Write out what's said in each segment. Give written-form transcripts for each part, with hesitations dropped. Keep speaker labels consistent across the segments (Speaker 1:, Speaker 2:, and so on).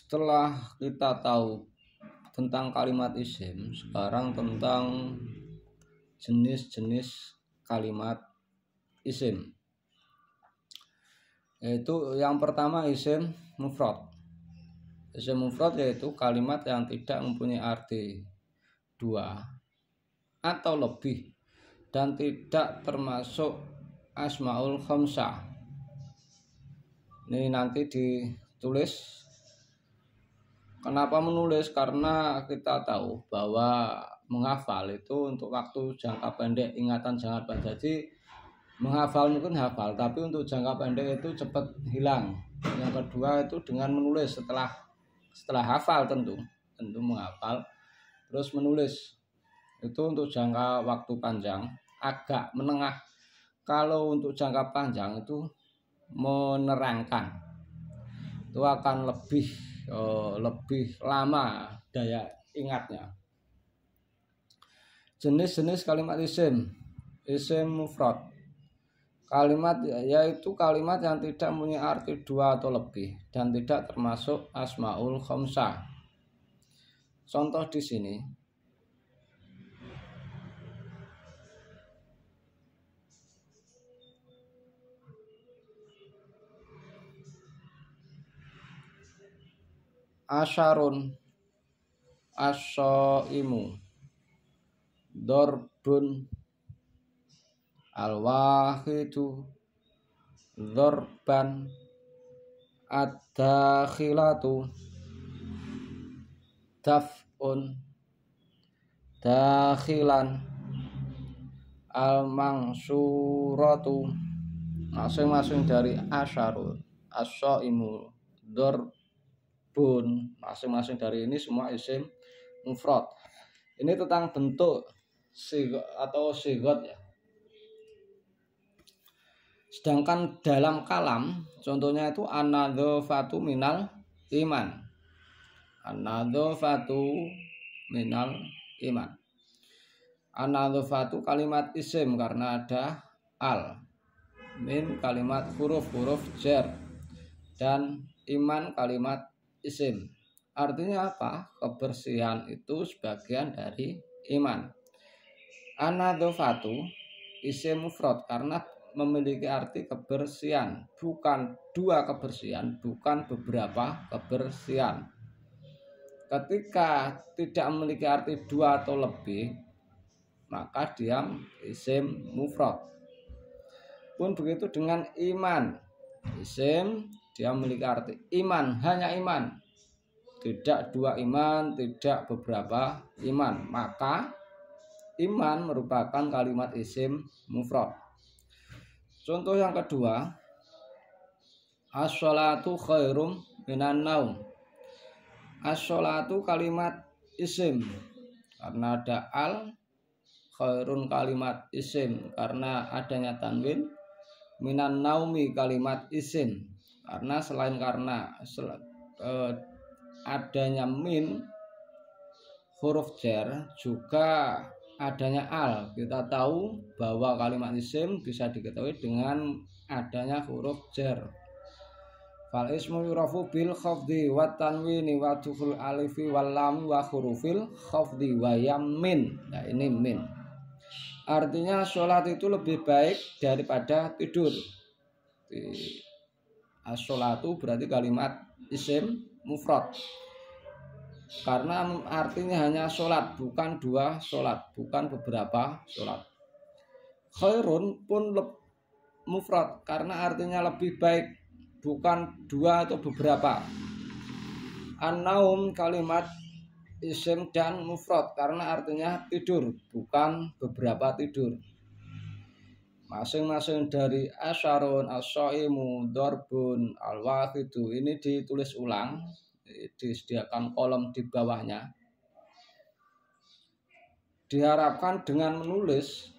Speaker 1: Setelah kita tahu tentang kalimat isim, sekarang tentang jenis-jenis kalimat isim. Yaitu yang pertama isim mufrad. Isim mufrad yaitu kalimat yang tidak mempunyai arti dua atau lebih dan tidak termasuk asmaul khamsah. Ini nanti ditulis. Kenapa menulis? Karena kita tahu bahwa menghafal itu untuk waktu jangka pendek, ingatan jangka pendek. Jadi menghafal mungkin hafal, tapi untuk jangka pendek itu cepat hilang. Yang kedua itu dengan menulis setelah hafal tentu menghafal terus menulis itu untuk jangka waktu panjang, agak menengah. Kalau untuk jangka panjang itu menerangkan, itu akan lebih lama daya ingatnya. Jenis-jenis kalimat isim mufrad. Kalimat yaitu kalimat yang tidak mempunyai arti dua atau lebih dan tidak termasuk asmaul khamsah. Contoh di sini. Asyarun, asyaimu, dorbun, al-wahidu, dorban, ad-dakhilatu, daf'un, dakhilan, al-mangsuratu. Masing-masing dari asyarun, asyaimu, dorbun, masing-masing dari ini semua isim mufrad. Ini tentang bentuk atau sigot ya. Sedangkan dalam kalam contohnya itu an-nadzafatu minal iman. An-nadzafatu minal iman. An-nadzafatu kalimat isim karena ada al. Min kalimat huruf jar dan iman kalimat isim. Artinya apa? Kebersihan itu sebagian dari iman. An-nadzafatu isim mufrad karena memiliki arti kebersihan, bukan dua kebersihan, bukan beberapa kebersihan. Ketika tidak memiliki arti dua atau lebih, maka dia isim mufrad. Pun begitu dengan iman. Isim dia memiliki arti iman, hanya iman. Tidak dua iman, tidak beberapa iman. Maka iman merupakan kalimat isim mufrad. Contoh yang kedua, as-sholatu khairum minan naum. As-sholatu kalimat isim karena ada al, khairun kalimat isim karena adanya tanwin, minan naumi kalimat isim karena selain adanya min huruf jar juga adanya al. Kita tahu bahwa kalimat isim bisa diketahui dengan adanya huruf jar. Fal ismu yurafu bil khafdi wa tanwini wa dukhul alifi wal lam wa hurufil khafdi wa yamin. Nah ini min. Artinya sholat itu lebih baik daripada tidur. As-sholatu berarti kalimat isim mufrad. Karena artinya hanya sholat, bukan dua sholat, bukan beberapa sholat. Khairun pun mufrad karena artinya lebih baik, bukan dua atau beberapa. An-naum kalimat isim dan mufrad karena artinya tidur, bukan beberapa tidur. Masing-masing dari asyarun, asyaimu, dorbun, al-wahidu ini ditulis ulang. Disediakan kolom di bawahnya. Diharapkan dengan menulis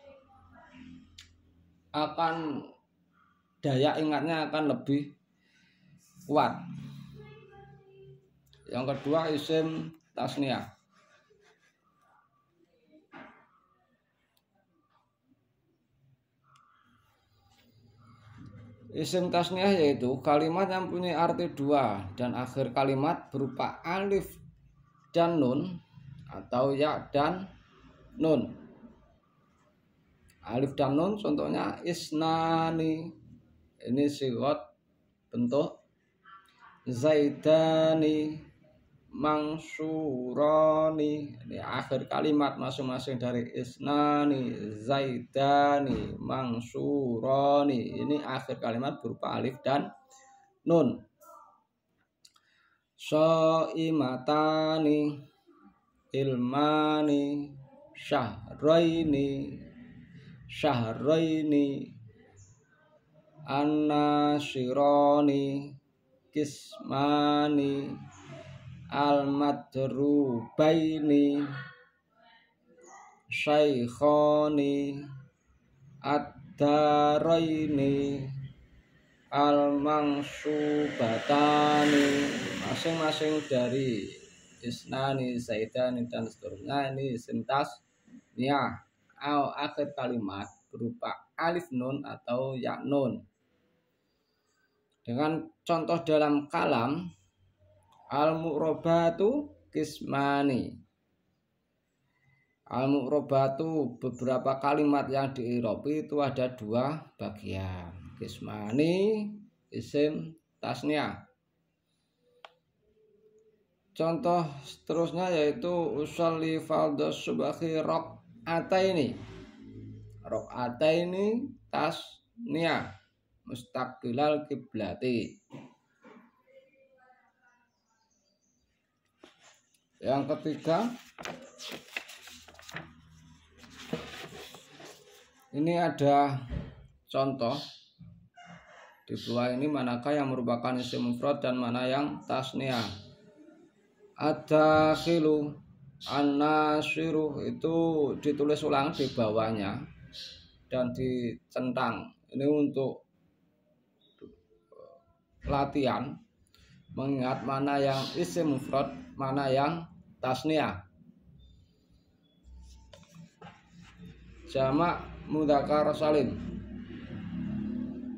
Speaker 1: akan daya ingatnya akan lebih kuat. Yang kedua isim tasniyah. Isim tasniah yaitu kalimat yang punya arti dua dan akhir kalimat berupa alif dan nun atau ya dan nun. Alif dan nun contohnya isnani, ini sigot bentuk zaidani, mangsurani. Ini akhir kalimat masing-masing dari isnani, zaidani, mangsurani. Ini akhir kalimat berupa alif dan nun. Shaimatani, ilmani, syahraini, syahraini, annashirani, kismani, al-madrubaini, syaikhani, ad-daraini, al-mangsubatani. Masing-masing dari isnani, zaidani dan seterusnya ini isim tasniah. Akhir kalimat berupa alif nun atau ya nun. Dengan contoh dalam kalam, al-mu'robatu kismani. Al-mu'robatu beberapa kalimat yang diirobi itu ada dua bagian. Kismani isim tasniah. Contoh seterusnya yaitu usolli fardhu subhi raq'ataini. Raq'ataini tasniah mustaqbilal kiblati. Yang ketiga, ini ada contoh di bawah ini manakah yang merupakan isim mufrad dan mana yang tasniah. Ad-dakhilu, an-nasiru itu ditulis ulang di bawahnya dan dicentang. Ini untuk latihan mengingat mana yang isim mufrad, mana yang tasniah. Jamak mudzakkar salim.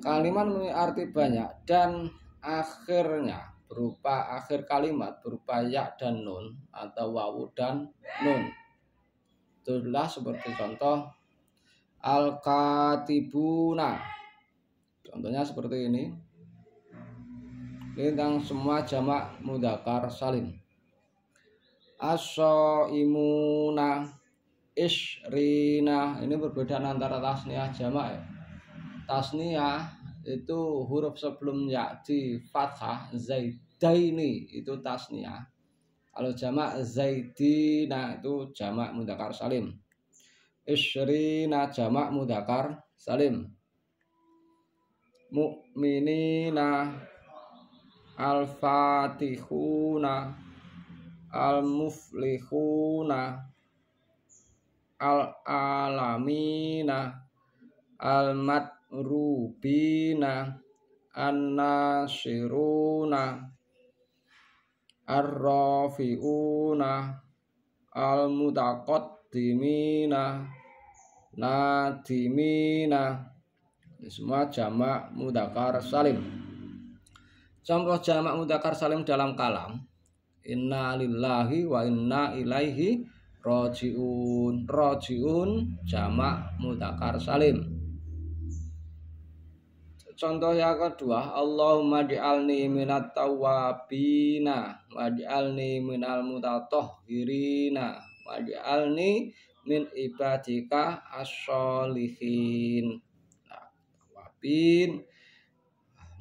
Speaker 1: Kalimat memiliki arti banyak dan akhirnya berupa akhir kalimat berupa ya dan nun atau wawu dan nun. Itulah seperti contoh al-katibuna. Contohnya seperti ini. Ini tentang semua jamak mudzakkar salim. As-shaimuna, isrina. Ini perbedaan antara tasniah jamak ya. Tasniah itu huruf sebelum ya di fathah, zaidaini itu tasniah. Kalau jamak zaidina itu jamak mudzakkar salim. Isrina jamak mudzakkar salim. Mu'minina, al-fatihuna, al-muflihuna, al-alamina, al-madrubina, an-nasiruna, ar-rafi'una, al-mutaqaddimina, nadimina. Ini semua jamak mudzakkar salim. Contoh jamak mudzakkar salim dalam kalam, inna lillahi wa inna ilaihi rajiun. Rajiun jamak mudzakkar salim. Contoh yang kedua, Allahumma di'alni minat tawabina wa di'alni minal mutatahhirina wa di'alni min ibadika as-sholihin. Nah, tawabin,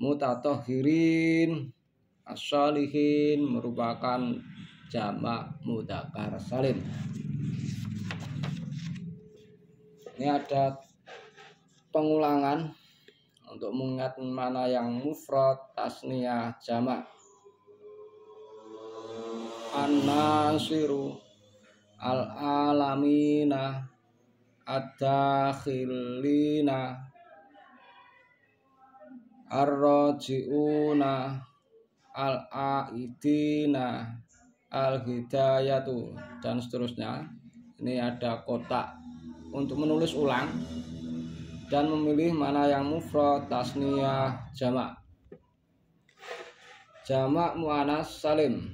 Speaker 1: mutatahhirin, as-sholihin merupakan jamak mudzakkar salim. Ini ada pengulangan untuk mengingat mana yang mufrad, tasniah, jamak. An-nasiru, al-alamina, ad-dakhilina, ar-raji'una, al-aidina, al-hidayatu dan seterusnya. Ini ada kotak untuk menulis ulang dan memilih mana yang mufrad, tasniyah, jamak. Jamak muannas salim,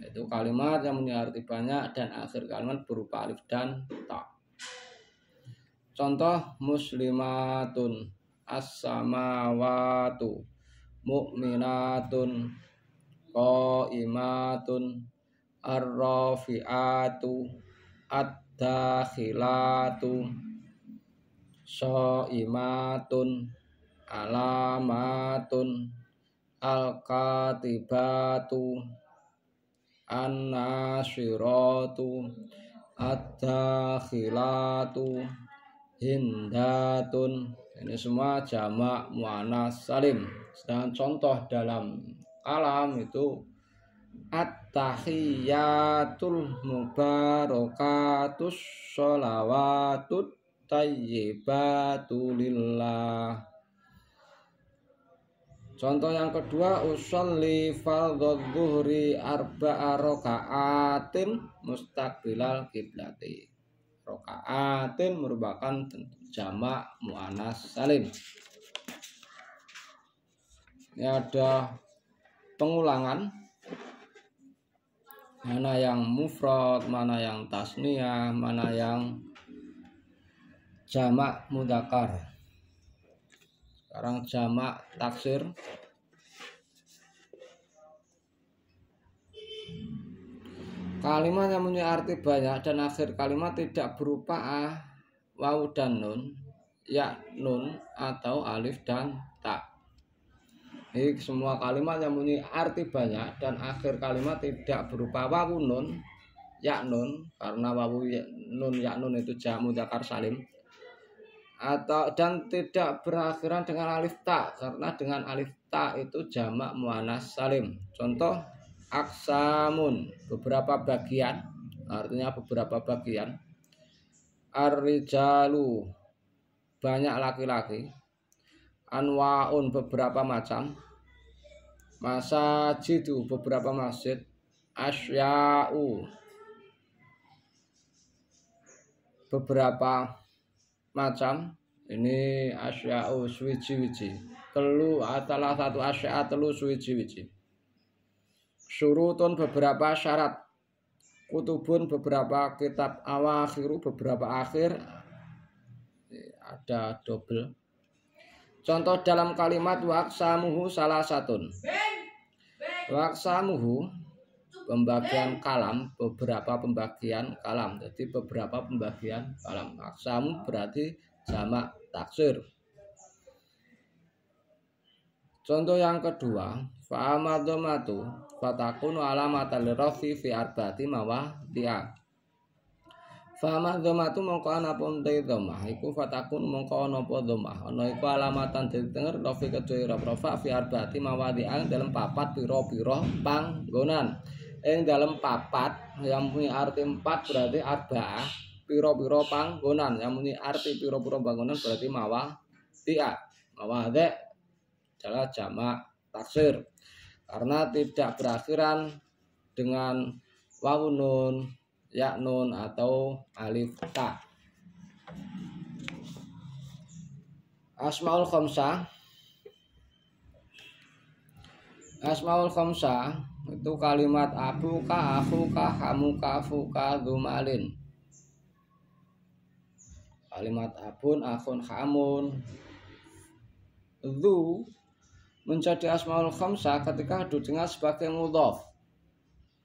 Speaker 1: yaitu kalimat yang mempunyai arti banyak dan akhir kalimat berupa alif dan ta. Contoh muslimatun, as-samawatu, mu'minatun, qaimatun, ar-rafi'atu, ad-dakhilatu, shaimatun, alamatun, al-katibatu, an-nasyiratu, ad-dakhilatu, hindatun. Ini semua jamak muannas salim. Sedangkan contoh dalam kalam itu at-tahiyyatul mubarakatus sholawatut tayyibatu lillah. Contoh yang kedua, usolli fardhu dhuhri arba'a raka'atin mustaqbilal kiblati. Raka'atin merupakan jamak muannas salim. Ini ada pengulangan, mana yang mufrad, mana yang tasniyah, mana yang jamak mudzakkar. Sekarang jamak taksir. Kalimat yang mempunyai arti banyak dan akhir kalimat tidak berupa wawu dan nun, ya nun atau alif dan ta. Ini semua kalimat yang mempunyai arti banyak dan akhir kalimat tidak berupa wawu nun, ya nun, karena wawu nun ya nun itu jamak mudzakkar salim, atau dan tidak berakhiran dengan alif ta, karena dengan alif ta itu jamak muannas salim. Contoh aksamun, beberapa bagian, artinya beberapa bagian. Ar-rijalu, banyak laki-laki. Anwaun, beberapa macam. Masajidu, beberapa masjid. Asya'u, beberapa macam. Ini asya'u suwiji-wiji. Telu adalah satu asya'a telu suwiji-wiji. Surutun, beberapa syarat. Kutubun, beberapa kitab. Awakhiru, beberapa akhir. Ada double. Contoh dalam kalimat waqsamuhu salah satun. Waqsamuhu, pembagian kalam, beberapa pembagian kalam. Jadi beberapa pembagian kalam. Waqsamu berarti jamak taksir. Contoh yang kedua, fa'amadhamatu fatakunu alamatan lirafi fi arba'ati mawadhi'a. Fa'amadhamatu mongko ana ponte dhamah iku fatakunu mongko ana apa dhamah. Ana iku alamatan ditenger rafi kedue rafa fi arba'ati mawadhi'a dalam papat pira-pira panggonan. Ing dalam papat yang punya arti 4 berarti arba'ah, pira-pira panggonan. Yang punya arti pira-pira panggonan berarti mawadhi'a. Mawadhi' adalah jamak taksir karena tidak berakhiran dengan wawu nun, ya nun atau alif ta. Asmaul khamsah. Asmaul khamsah itu kalimat abuka, akhuka, hamuka, fuka, dumalin. Kalimat abun, akhun, hamun, dzu menjadi asmaul khamsah ketika didengar sebagai mudhof,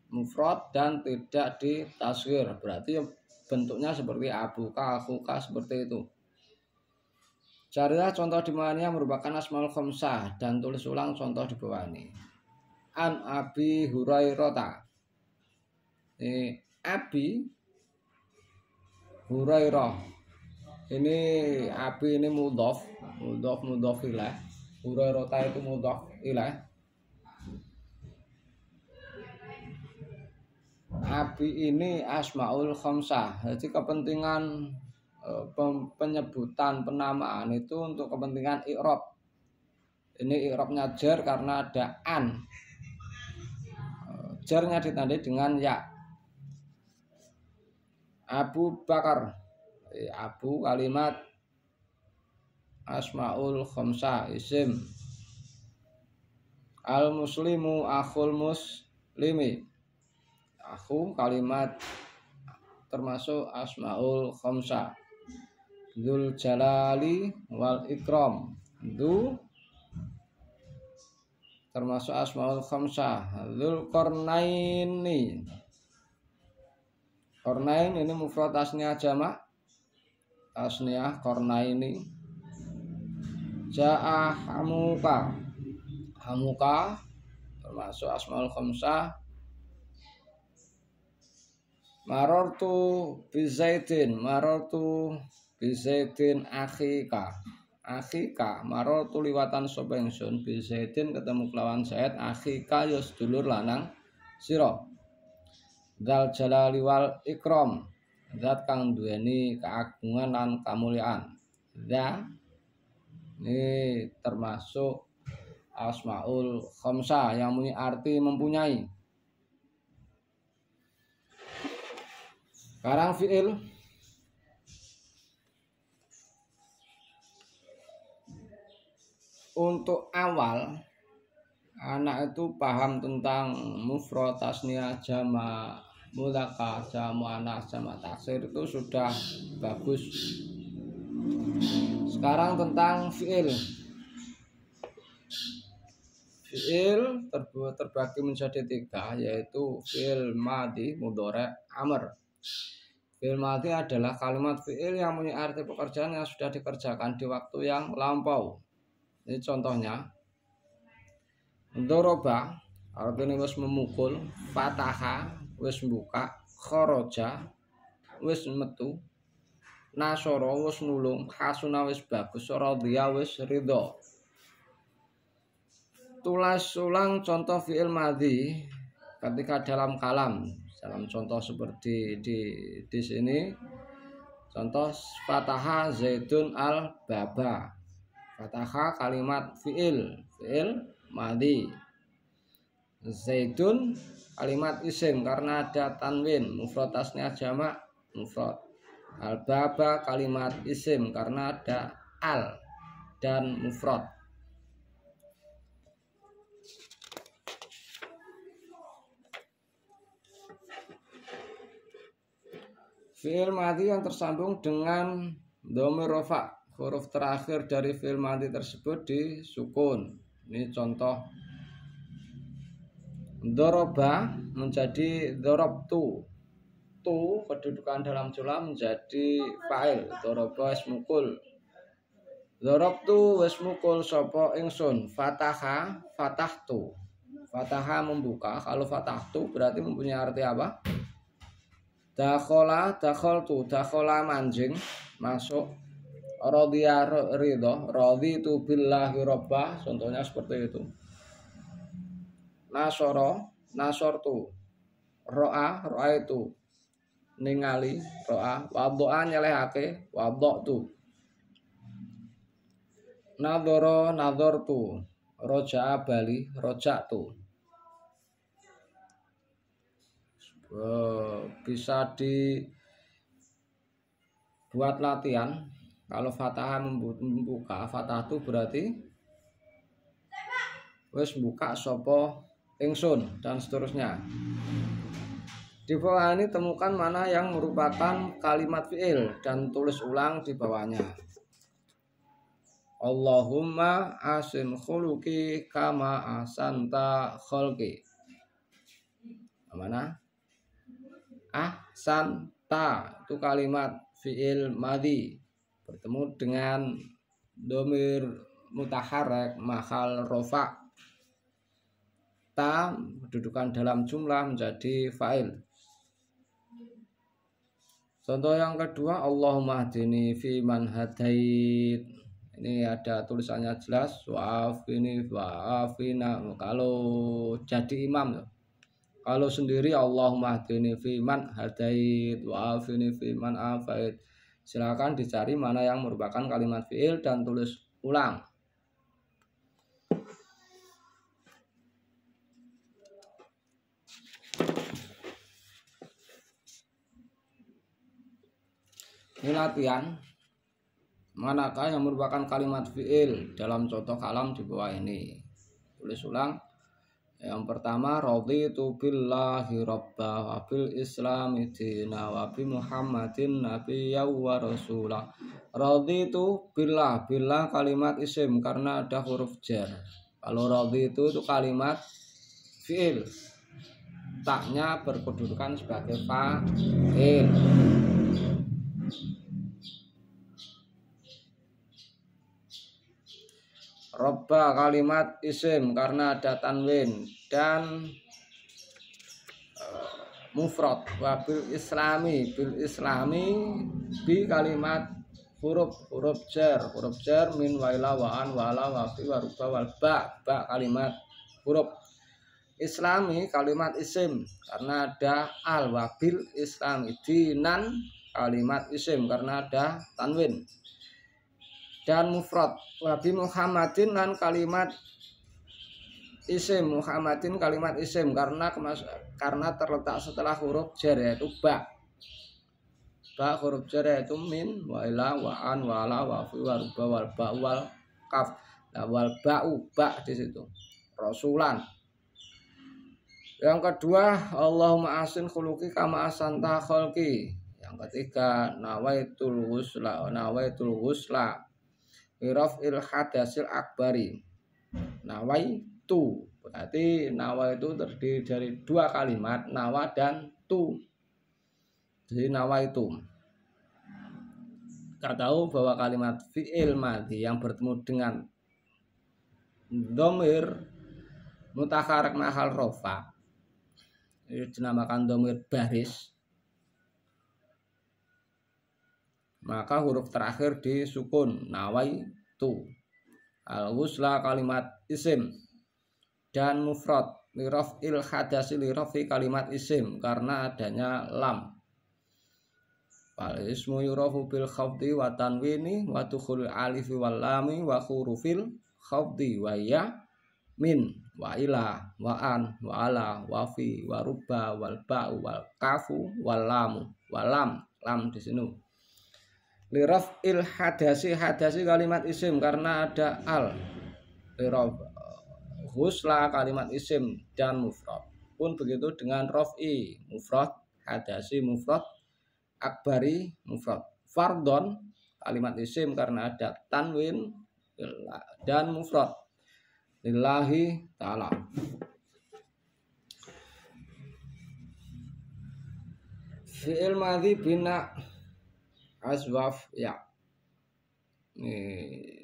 Speaker 1: mufrad dan tidak ditasghir. Berarti bentuknya seperti abuka, akhuka, seperti itu. Carilah contoh di mana merupakan asmaul khamsah dan tulis ulang contoh di bawah ini. An Abi Hurairah. Ini Abi Hurairah. Ini Abi ini mudhof ilaih. Hurairah itu mudhof ilaih. Abi ini asmaul khamsah. Jadi kepentingan penyebutan penamaan itu untuk kepentingan i'rab. Ini i'rabnya jar karena ada an. Jarnya ditandai dengan ya. Abu Bakar. Abu kalimat asmaul khamsah isim. Al muslimu akhul muslimi, aku kalimat termasuk asmaul khamsah. Dzul jalali wal ikram, itu termasuk asmaul khamsah. Dzul qarnaini, qarnain ini mufrad tasniyah jamak, tasniyah qarnaini. Ja'a hamuka, hamuka termasuk asmaul khamsah. Marartu bizaidin, marartu bizaidin akhika, akhika marartu liwatan sapa ingsun bizaidin ketemu kelawan Zaid, akhika ya sedulur lanang sira. Dzal jalali wal ikram, zat kang duweni keagungan lan kamuliaan. Dza ini termasuk asmaul khamsah yang punya arti mempunyai. Sekarang fi'il. Untuk awal anak itu paham tentang mufrad, tasniyah, jamak, mudzakkar, jamak muannats, jamak taksir itu sudah bagus. Sekarang tentang fi'il. Fi'il terbagi menjadi 3, yaitu fi'il madhi, mudhari', amr. Fi'il madhi adalah kalimat fi'il yang punya arti pekerjaan yang sudah dikerjakan di waktu yang lampau. Ini contohnya. Doroba artinya wis memukul, fataha wis buka, kharaja wis metu, nasara wis nulung, hasuna wis bagus, radhiya wis ridho. Tulis ulang contoh fi'il madhi ketika dalam kalam. Dalam contoh seperti di sini, contoh fataha Zaidun al baba. Fataha kalimat fi'il madhi. Zaidun kalimat isim karena ada tanwin, mufrad tasniyah jamak mufrad. Al baba kalimat isim karena ada al dan mufrad. Fi'il madhi yang tersambung dengan dhamir rafa, huruf terakhir dari fi'il madhi tersebut disukun. Ini contoh. Doroba menjadi dorobtu. Tu kedudukan dalam jumlah menjadi fa'il. Doroba wis mukul. Dorobtu wis mukul sapa ingsun. Fataha fatahtu. Fataha membuka. Kalau fatahtu berarti mempunyai arti apa? Dakhola dakholtu, dakhola manjing masuk, radhiya ridho, raditu billahi rabbah, contohnya seperti itu. Nasoro nasortu, ro'a ro'aitu, ningali ro'a, wadho'a nyelehake, wadho'tu. Nadhara nadhartu, roja'a bali, roja'tu. Bisa dibuat latihan. Kalau fatah membuka, fatah itu berarti wis buka sapa ingsun dan seterusnya. Di bawah ini temukan mana yang merupakan kalimat fi'il dan tulis ulang di bawahnya. Allahumma asin khuluqi kama ahsanta khalqi. Mana? Ahsanta itu kalimat fi'il madhi bertemu dengan dhamir mutaharrik mahal rofa. Ta kedudukan dalam jumlah menjadi fa'il. Contoh yang kedua, Allahumma hdini fi man hadait. Ini ada tulisannya jelas, wa'afini wa'afina. Kalau jadi imam, kalau sendiri Allahumma hdini fi man hadait wa'afini fi man afait. Silakan dicari mana yang merupakan kalimat fi'il dan tulis ulang. Ini latihan. Manakah yang merupakan kalimat fi'il dalam contoh kalam di bawah ini? Tulis ulang. Yang pertama, raditu billahi rabba wa bil islami dina wa bi muhammadin nabiyya wa rasulah. Raditu billah, billah kalimat isim karena ada huruf jar. Kalau raditu itu kalimat fi'il, taknya berkedudukan sebagai fa'il. Robba kalimat isim karena ada tanwin dan mufrad. Wabil islami, bil islami bi kalimat huruf jar min waila wa an wala wa fi wa ruba wal ba kalimat huruf. Islami kalimat isim karena ada al. Wabil islami dinan kalimat isim karena ada tanwin dan mufrad. Wabi Muhammadin lan kalimat isim, Muhammadin kalimat isim karena terletak setelah huruf jar yaitu ba huruf jar yaitu min wa ila wa an wa la wa fi wa ruba wal ba wal kaf. Nah, wal ba'u ba di situ rasulan. Yang kedua, Allahumma asin khuluqi kama asanta khalqi. Yang ketiga, nawaitul ghusla biraf'il hadasil akbari. Nawaitu berarti nawa itu terdiri dari dua kalimat, nawa dan tu. Jadi nawa itu kita tahu bahwa kalimat fi'il madhi yang bertemu dengan dhamir mutaharrik mahal rofa ini dinamakan dhamir baris, maka huruf terakhir disukun nawaitu. Al-ghusla kalimat isim dan mufrad liraf'il hadasi lirafi kalimat isim karena adanya lam. Fal ismu yurafu bil khafdi wa tanwini wa dukhul alifi wal lami wa hurufil khafdi wa ya min wa ila wa an wa ala wa fi wa ruba wal ba'u wal kafu wal lamu wa lam di sini. Liraf'il hadasi kalimat isim karena ada al. Liraf ghusla kalimat isim dan mufrad pun begitu dengan raf'i mufrad, hadasi mufrad, akbari mufrad. Fardon kalimat isim karena ada tanwin dan mufrad lillahi ta'ala. Fi'il madhi bina aswaf ya. Nih